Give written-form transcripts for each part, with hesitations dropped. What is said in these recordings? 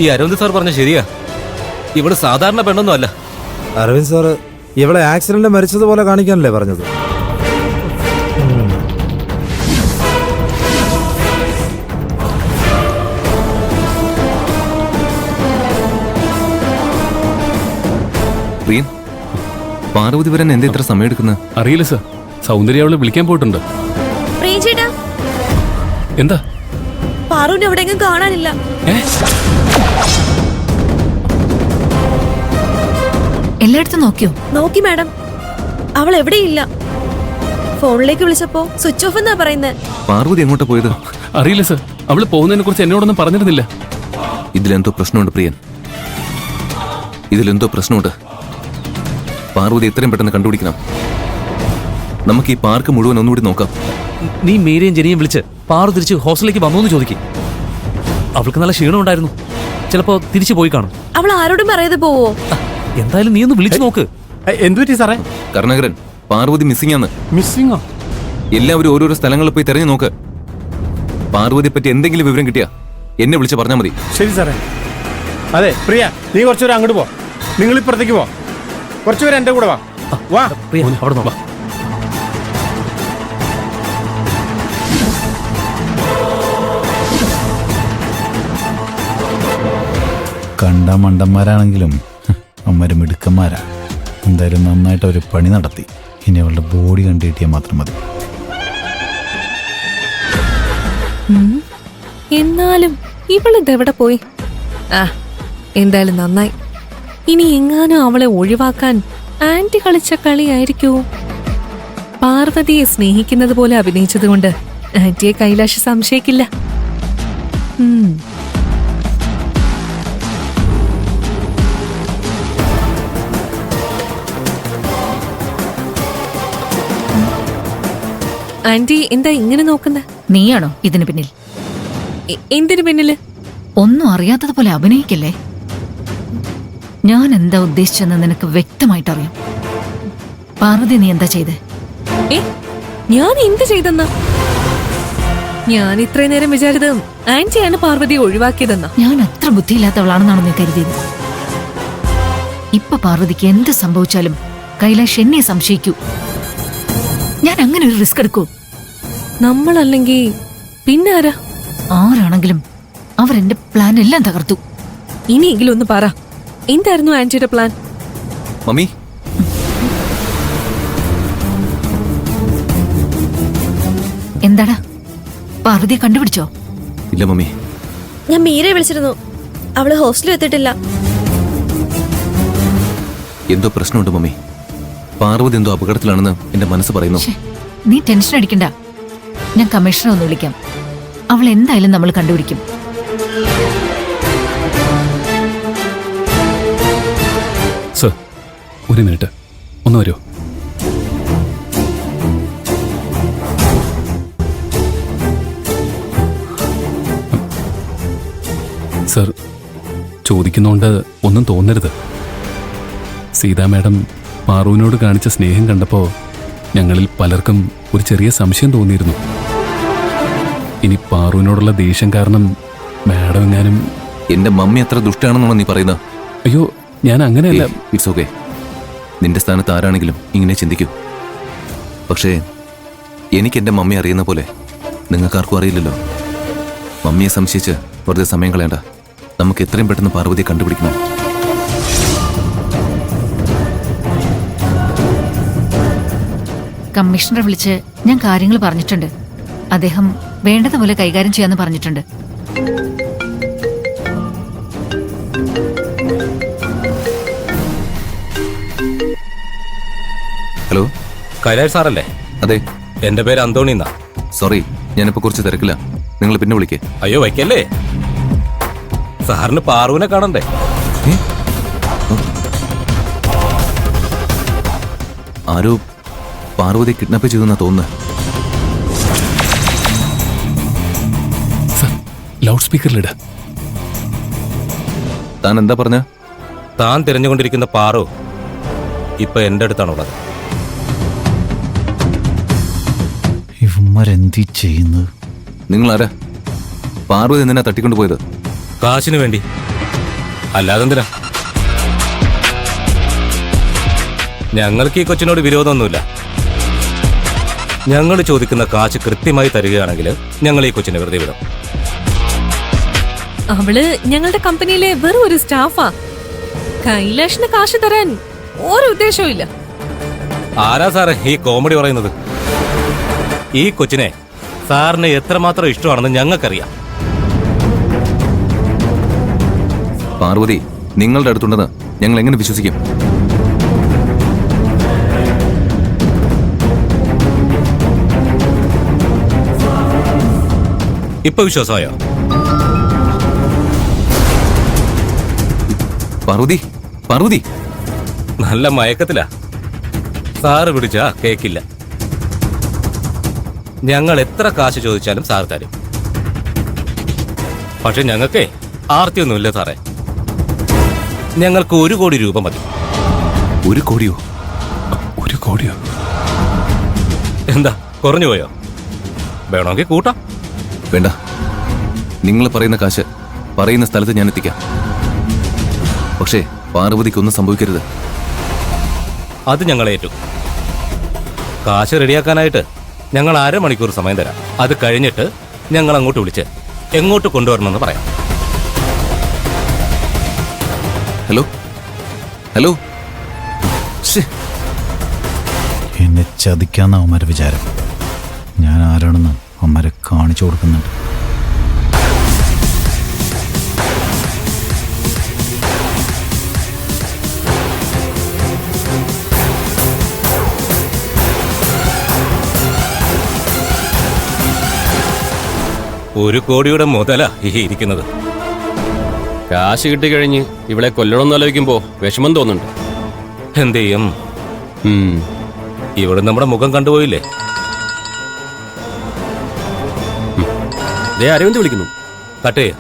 ഈ അരവിന്ദ് സാർ പറഞ്ഞ ശരിയാ, ഇവള് സാധാരണ പെണ്ണൊന്നും അല്ല. അരവിന്ദ് സാറ് ഇവളെ ആക്സിഡന്റ് മരിച്ചതുപോലെ കാണിക്കാനല്ലേ പറഞ്ഞത്? പ്രിയൻ, പാർവതി വരാൻ എന്താ ഇത്ര സമയം എടുക്കുന്നത്? അറിയില്ല സർ, സൗന്ദര്യ അവളെ വിളിക്കാൻ പോയിട്ടുണ്ട്. എന്താ പാറുവിനെ എവിടെയെങ്കിലും കാണാനില്ല. എല്ലായിടത്തും നോക്കിയോ? നോക്കി മാഡം, അവൾ എവിടെയില്ല. ഫോണിലേക്ക് വിളിച്ചപ്പോ സ്വിച്ച് ഓഫ് എന്നാ പറയുന്നത്. പാർവതി എങ്ങോട്ടാ പോയത്? അറിയില്ല സർ, അവള് പോകുന്നതിനെ കുറിച്ച് എന്നോടൊന്നും പറഞ്ഞിരുന്നില്ല. ഇതിലെന്തോ പ്രശ്നമുണ്ട് പ്രിയൻ, ഇതിലെന്തോ പ്രശ്നമുണ്ട്. പാർവതി എത്രയും പെട്ടെന്ന് കണ്ടുപിടിക്കണം. നമുക്ക് ഈ പാർക്ക് മുഴുവൻ ഒന്നുകൂടി നോക്കാം. നീ മീരയും ജനിയും വിളിച്ച് പാറു തിരിച്ച് ഹോസ്റ്റലിലേക്ക് വന്നു എന്ന് ചോദിക്കും. അവൾക്ക് നല്ല ക്ഷീണം ഉണ്ടായിരുന്നു, ചിലപ്പോ തിരിച്ചു പോയി കാണും. അവൾ ആരോടും പറയാതെ പോവോ? എന്തായാലും നീ ഒന്ന് വിളിച്ചു നോക്ക്. എന്തു പറ്റി സാറേ? കരുണാകരൻ, പാർവതി മിസ്സിംഗ് ആണ്. മിസ്സിംഗോ? എല്ലാവരും ഓരോരോ സ്ഥലങ്ങളിൽ പോയി തെരഞ്ഞു നോക്ക്. പാർവതിയെ പറ്റി എന്തെങ്കിലും വിവരം കിട്ടിയാ എന്നെ വിളിച്ച് പറഞ്ഞാൽ മതി. ശരി സാറേ. അതെ പ്രിയ, നീ കുറച്ചുപേരെ അങ്ങോട്ട് പോ, നിങ്ങൾ ഇപ്പുറത്തേക്ക് പോ, കുറച്ചുപേരെ എന്റെ കൂടെ വാ. വാ പ്രിയ, അവിടെ നോക്കാം. കണ്ട മണ്ടന്മാരാണെങ്കിലും അമ്മര് മിടുക്കന്മാരാ. എന്തായാലും നന്നായിട്ട് ഒരു പണി നടത്തി. ഇനി അവളുടെ ബോഡി കണ്ടു കിട്ടിയാൽ മാത്രം മതി. എന്നാലും ഇവളിതെവിടെ പോയി? എന്തായാലും നന്നായി. ഇനി എങ്ങാനും അവളെ ഒഴിവാക്കാൻ ആന്റി കളിച്ച കളിയായിരിക്കോ? പാർവതിയെ സ്നേഹിക്കുന്നത് പോലെ അഭിനയിച്ചതുകൊണ്ട് ആന്റിയെ കൈലാഷ് സംശയിക്കില്ല. ആന്റി എന്താ ഇങ്ങനെ നോക്കുന്നത്? നീയാണോ ഇതിന് പിന്നിൽ? എന്തിനു പിന്നില്? ഒന്നും അറിയാത്തതുപോലെ അഭിനയിക്കല്ലേ. ഞാൻ എന്താ ഉദ്ദേശിച്ചെന്ന് നിനക്ക് വ്യക്തമായിട്ടറിയാം. പാർവതി, നീ എന്താ ചെയ്തേ? ഞാൻ എന്ത് ചെയ്തെന്ന? ഞാൻ ഇത്രയും നേരം വിചാരിച്ചത് ആന്റിയാണ് പാർവതിയെ ഒഴിവാക്കിയതെന്ന. ഞാൻ അത്ര ബുദ്ധിയില്ലാത്തവളാണെന്നാണ് നീ കരുതിയത്. ഇപ്പൊ പാർവതിക്ക് എന്ത് സംഭവിച്ചാലും കൈലാഷ് എന്നെ സംശയിക്കൂ. ഞാൻ അങ്ങനെ ഒരു റിസ്ക് എടുക്കൂ? നമ്മളല്ലെങ്കിൽ പിന്നെ ആരാ? ആരാണെങ്കിലും അവരെന്റെ പ്ലാൻ എല്ലാം തകർത്തു. ഇനിയെങ്കിലും ഒന്ന് പറ, എന്തായിരുന്നു ആന്റിയുടെ പ്ലാൻ? മമ്മി, എന്താടാ, പാർവതിയെ കണ്ടുപിടിച്ചോ? ഇല്ല മമ്മി. ഞാൻ മീരയെ വിളിച്ചിരുന്നു, അവള് ഹോസ്റ്റലിൽ എത്തിയിട്ടില്ല. എന്തോ പ്രശ്നമുണ്ട് മമ്മി. പാർവതി എന്തോ അപകടത്തിലാണെന്ന് എന്റെ മനസ്സ് പറയുന്നു. നീ ടെൻഷൻ അടിക്കണ്ട, ഞാൻ കമ്മീഷണറെ ഒന്ന് വിളിക്കാം. അവൾ എന്തായാലും നമ്മൾ കണ്ടുപിടിക്കും. സർ, ഒരു മിനിറ്റ് ഒന്ന് വരുമോ? സർ, ചോദിക്കുന്നോണ്ട് ഒന്നും തോന്നരുത്. സീതാ മാഡം പാറുവിനോട് കാണിച്ച സ്നേഹം കണ്ടപ്പോൾ ഞങ്ങളിൽ പലർക്കും ഒരു ചെറിയ സംശയം തോന്നിയിരുന്നു. ഇനി പാറുവിനോടുള്ള ദേഷ്യം കാരണം മാഡം എങ്ങാനും... എന്റെ മമ്മി അത്ര ദുഷ്ടാണെന്നാണോ നീ പറയുന്നത്? അയ്യോ, ഞാൻ അങ്ങനെയല്ല. It's okay. നിന്റെ സ്ഥാനത്ത് ആരാണെങ്കിലും ഇങ്ങനെ ചിന്തിക്കൂ. പക്ഷേ എനിക്ക് എന്റെ മമ്മി അറിയുന്ന പോലെ നിങ്ങൾക്കാർക്കും അറിയില്ലല്ലോ. മമ്മിയെ സംശയിച്ച് വെറുതെ സമയം കളയണ്ട. നമുക്ക് എത്രയും പെട്ടെന്ന് പാർവതിയെ കണ്ടുപിടിക്കണം. കമ്മീഷണറെ വിളിച്ച് ഞാൻ കാര്യങ്ങൾ പറഞ്ഞിട്ടുണ്ട്. അദ്ദേഹം വേണ്ടതുപോലെ കൈകാര്യം ചെയ്യാന്ന് പറഞ്ഞിട്ടുണ്ട്. ഹലോ, കൈലാഷ് സാറല്ലേ? അതെ. എന്റെ പേര് അന്തോണി എന്നാ. സോറി, ഞാനിപ്പോ കുറച്ച് തിരക്കില്ല. നിങ്ങൾ പിന്നെ വിളിക്കേ. അയ്യോ വയ്ക്കല്ലേ, സാറിന് പാറുവിനെ കാണണ്ടേ? ആരോ പാർവതി കിഡ്നാപ്പ് ചെയ്തെന്നാ തോന്നുന്നത്. ലൗഡ് സ്പീക്കറിലിട. താൻ എന്താ പറഞ്ഞ? താൻ തിരഞ്ഞുകൊണ്ടിരിക്കുന്ന പാറു ഇപ്പൊ എന്റെ അടുത്താണുള്ളത്. ഇവന്മാരെന്തി ചെയ്യുന്നത്? നിങ്ങൾ ആരാ? പാർവതി എന്തിനാ തട്ടിക്കൊണ്ടുപോയത്? കാശിന് വേണ്ടി. അല്ലാതെന്തിനാ? ഞങ്ങൾക്ക് ഈ കൊച്ചിനോട് വിരോധമൊന്നുമില്ല. ഞങ്ങൾ ചോദിക്കുന്ന കാശ് കൃത്യമായി തരികയാണെങ്കിൽ ഞങ്ങൾ ഈ കൊച്ചിനെ വെറുതെ വിടും. അവള് ഞങ്ങളുടെ കമ്പനിയിലെ വെറും ഒരു സ്റ്റാഫാ. കൈലാഷിന് കാശ് തരാൻ ഒരു ഉദ്ദേശവും ഇല്ല. ആരാ സാറേ ഈ കോമഡി പറയുന്നത്? ഈ കൊച്ചിനെ സാറിന് എത്രമാത്രം ഇഷ്ടമാണെന്ന് ഞങ്ങൾക്കറിയാം. പാർവതി നിങ്ങളുടെ അടുത്തുണ്ടെന്ന് ഞങ്ങൾ എങ്ങനെ വിശ്വസിക്കും? ഇപ്പൊ വിശ്വാസമായോ? പാർവതി പാർവതി നല്ല മയക്കത്തിലാ. സാറ് പിടിച്ചാ കേക്കില്ല. ഞങ്ങൾ എത്ര കാശ് ചോദിച്ചാലും സാർ തരും. പക്ഷെ ഞങ്ങൾക്കേ ആർത്തിയൊന്നുമില്ല സാറേ. ഞങ്ങൾക്ക് 1 കോടി രൂപ മതി. 1 കോടിയോ? 1 കോടിയോ? എന്താ കുറഞ്ഞു പോയോ? വേണമെങ്കിൽ കൂട്ടാം. വേണ്ട, നിങ്ങൾ പറയുന്ന കാശ് പറയുന്ന സ്ഥലത്ത് ഞാൻ എത്തിക്കാം. പക്ഷേ പാർവതിക്കൊന്നും സംഭവിക്കരുത്. അത് ഞങ്ങൾ ഏറ്റു. കാശ് റെഡിയാക്കാനായിട്ട് ഞങ്ങൾ 1/2 മണിക്കൂർ സമയം തരാം. അത് കഴിഞ്ഞിട്ട് ഞങ്ങൾ അങ്ങോട്ട് വിളിച്ച് എങ്ങോട്ട് കൊണ്ടുവരണമെന്ന് പറയാം. Hello hello. എന്നെ ചതിക്കാന്ന അവന്മാരെ വിചാരം. ഞാൻ ആരാണെന്ന് അവന്മാരെ കാണിച്ചു കൊടുക്കുന്നുണ്ട്. ഒരു കോടിയുടെ മുതലാ ഈ ഇരിക്കുന്നത്. കാശ് കിട്ടിക്കഴിഞ്ഞ് ഇവിടെ കൊല്ലണമെന്ന് ആലോചിക്കുമ്പോ വിഷമം തോന്നുന്നുണ്ട്. എന്ത് ചെയ്യും? ഇവിടെ നമ്മുടെ മുഖം കണ്ടുപോയില്ലേ? അരവിന്ദ് വിളിക്കുന്നു. കട്ട് ചെയ്യ.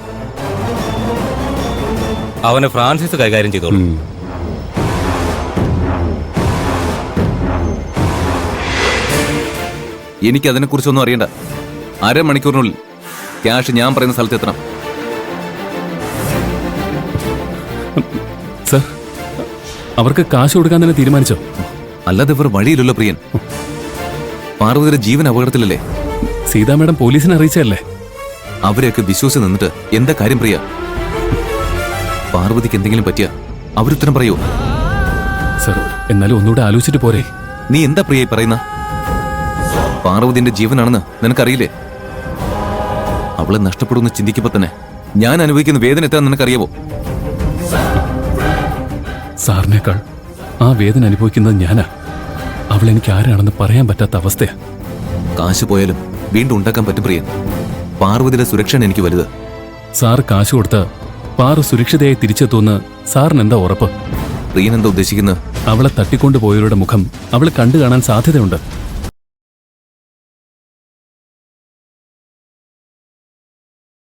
അവനെ ഫ്രാൻസിസ് കൈകാര്യം ചെയ്തോളൂ. എനിക്ക് അതിനെക്കുറിച്ചൊന്നും അറിയണ്ട. 1/2 മണിക്കൂറിനുള്ളിൽ ക്യാഷ് ഞാൻ പറയുന്ന സ്ഥലത്ത് എത്തണം. സർ, അവർക്ക് കാശ് കൊടുക്കാൻ തന്നെ തീരുമാനിച്ചോ? അല്ലാതെ ഇവർ വഴിയിലുള്ള പ്രിയൻ. പാർവതിയുടെ ജീവൻ അപകടത്തിലല്ലേ? സീതാ മേഡം പോലീസിനെ അറിയിച്ചല്ലേ? അവരെയൊക്കെ വിശ്വസിച്ച് നിന്നിട്ട് എന്താ കാര്യം പ്രിയ? പാർവതിക്ക് എന്തെങ്കിലും പറ്റിയ അവരുത്തരം പറയൂ. സർ, എന്നാലും ഒന്നുകൂടെ ആലോചിച്ചിട്ട് പോരെ? നീ എന്താ പ്രിയ പറയുന്ന? പാർവതിന്റെ ജീവനാണെന്ന് നിനക്കറിയില്ലേ? അവളെ നഷ്ടപ്പെടുമെന്ന് ചിന്തിക്കുമ്പോ തന്നെ ഞാൻ അനുഭവിക്കുന്ന വേദന എത്താൻ നിനക്കറിയാവോ? സാറിനേക്കാൾ ആ വേദന അനുഭവിക്കുന്നത് ഞാനാ. അവൾ എനിക്ക് ആരാണെന്ന് പറയാൻ പറ്റാത്ത അവസ്ഥയാ. കാശ് പോയാലും വീണ്ടും ഉണ്ടാക്കാൻ പറ്റും പ്രിയൻ. പാർവതിയുടെ സുരക്ഷയാണ് എനിക്ക് വലുത്. സാർ കാശ് കൊടുത്ത പാറു സുരക്ഷിതയായി തിരിച്ചെത്തുമെന്ന് സാറിന് എന്താ ഉറപ്പ്? പ്രിയൻ എന്താ ഉദ്ദേശിക്കുന്നത്? അവളെ തട്ടിക്കൊണ്ടുപോയവരുടെ മുഖം അവൾ കണ്ടു കാണാൻ സാധ്യതയുണ്ട്.